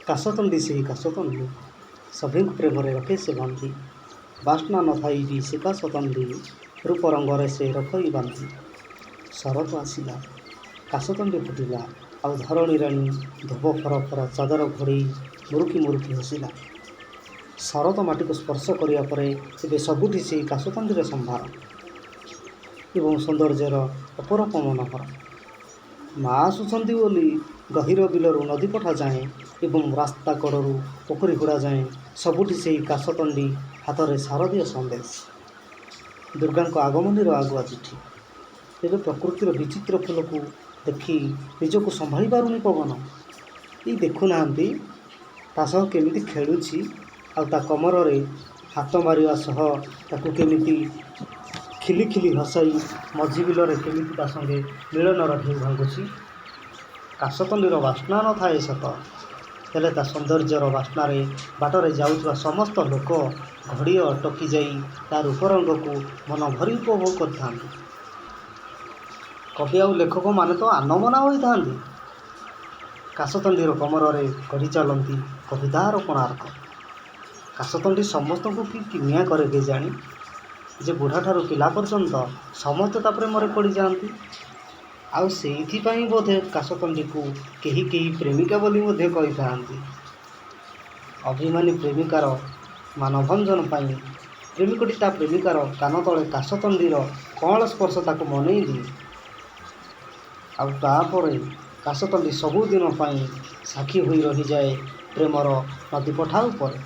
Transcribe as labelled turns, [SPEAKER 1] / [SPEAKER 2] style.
[SPEAKER 1] କାଶତଣ୍ଡି ସେହି କାଶତଣ୍ଡି ସଭିଙ୍କୁ ପ୍ରେମରେ ରଖେ ସେ ବାନ୍ଧି। ବାସ୍ନା ନଥାଇ ବି ସେ କାଶତଣ୍ଡି ରୂପ ରଙ୍ଗରେ ସେ ରଖଇ ବାନ୍ଧି। ଶରତ ଆସିଲା କାଶତଣ୍ଡି ଫୁଟିଲା ଆଉ ଧରଣୀ ରାଣୀ ଧୋବ ଫର ଫର ଚାଦର ଘୋଡ଼େଇ ମୁରୁକି ମୁରୁକି ହସିଲା। ଶରତ ମାଟିକୁ ସ୍ପର୍ଶ କରିବା ପରେ ଏବେ ସବୁଠି ସେହି କାଶତଣ୍ଡିର ସମ୍ଭାର ଏବଂ ସୌନ୍ଦର୍ଯ୍ୟର ଅପରୂପ ମନୋହର। ମା ଆସୁଛନ୍ତି ବୋଲି ଗହୀର ବିଲରୁ ନଦୀ ପଠା ଯାଏଁ ଏବଂ ରାସ୍ତା କଡ଼ରୁ ପୋଖରୀ ହୁଡ଼ା ଯାଏଁ ସବୁଠି ସେହି କାଶତଣ୍ଡି ହାତରେ ଶାରଦୀୟ ସନ୍ଦେଶ। ଦୁର୍ଗାଙ୍କ ଆଗମନର ଆଗୁଆ ଚିଠି। ଏବେ ପ୍ରକୃତିର ବିଚିତ୍ର ଫୁଲକୁ ଦେଖି ନିଜକୁ ସମ୍ଭାଳି ପାରୁନି ପବନ। ଏଇ ଦେଖୁନାହାନ୍ତି ତା ସହ କେମିତି ଖେଳୁଛି ଆଉ ତା କମରରେ ହାତ ମାରିବା ସହ ତାକୁ କେମିତି ଖିଲି ଖିଲି ହସାଇ ମଝି ବିଲରେ କେମିତି ତା ସଙ୍ଗେ ମିଳନର ଢେଉ ଭାଙ୍ଗୁଛି। କାଶତଣ୍ଡିର ବାସ୍ନା ନଥାଏ ସତ, ହେଲେ ତା ସୌନ୍ଦର୍ଯ୍ୟର ବାସ୍ନାରେ ବାଟରେ ଯାଉଥିବା ସମସ୍ତ ଲୋକ ଘଡ଼ିଏ ଅଟକି ଯାଇ ତା ରୂପରଙ୍ଗକୁ ମନ ଭରି ଉପଭୋଗ କରିଥାନ୍ତି। କବି ଆଉ ଲେଖକମାନେ ତ ଆନମନା ହୋଇଥାନ୍ତି। କାଶତଣ୍ଡିର କମରରେ ଗଢ଼ି ଚାଲନ୍ତି କବିତାର କୋଣାର୍କ। କାଶତଣ୍ଡି ସମସ୍ତଙ୍କୁ କି କିମିଆ କରେ କେଜାଣି, ଯେ ବୁଢ଼ାଠାରୁ ପିଲା ପର୍ଯ୍ୟନ୍ତ ସମସ୍ତେ ତା ପ୍ରେମରେ ପଡ଼ିଯାଆନ୍ତି। ଆଉ ସେଇଥିପାଇଁ ବୋଧେ କାଶତଣ୍ଡିକୁ କେହି କେହି ପ୍ରେମିକା ବୋଲି ମଧ୍ୟ କହିଥାନ୍ତି। ଅଭିମାନୀ ପ୍ରେମିକାର ମାନଭଞ୍ଜନ ପାଇଁ ପ୍ରେମିକଟି ତା ପ୍ରେମିକାର କାନ ତଳେ କାଶତଣ୍ଡିର କଅଁଳ ସ୍ପର୍ଶ ତାକୁ ମନେଇ ଦିଏ। ଆଉ ତାପରେ କାଶତଣ୍ଡି ସବୁଦିନ ପାଇଁ ସାକ୍ଷୀ ହୋଇ ରହିଯାଏ ପ୍ରେମର ନଦୀ ପଠା ଉପରେ।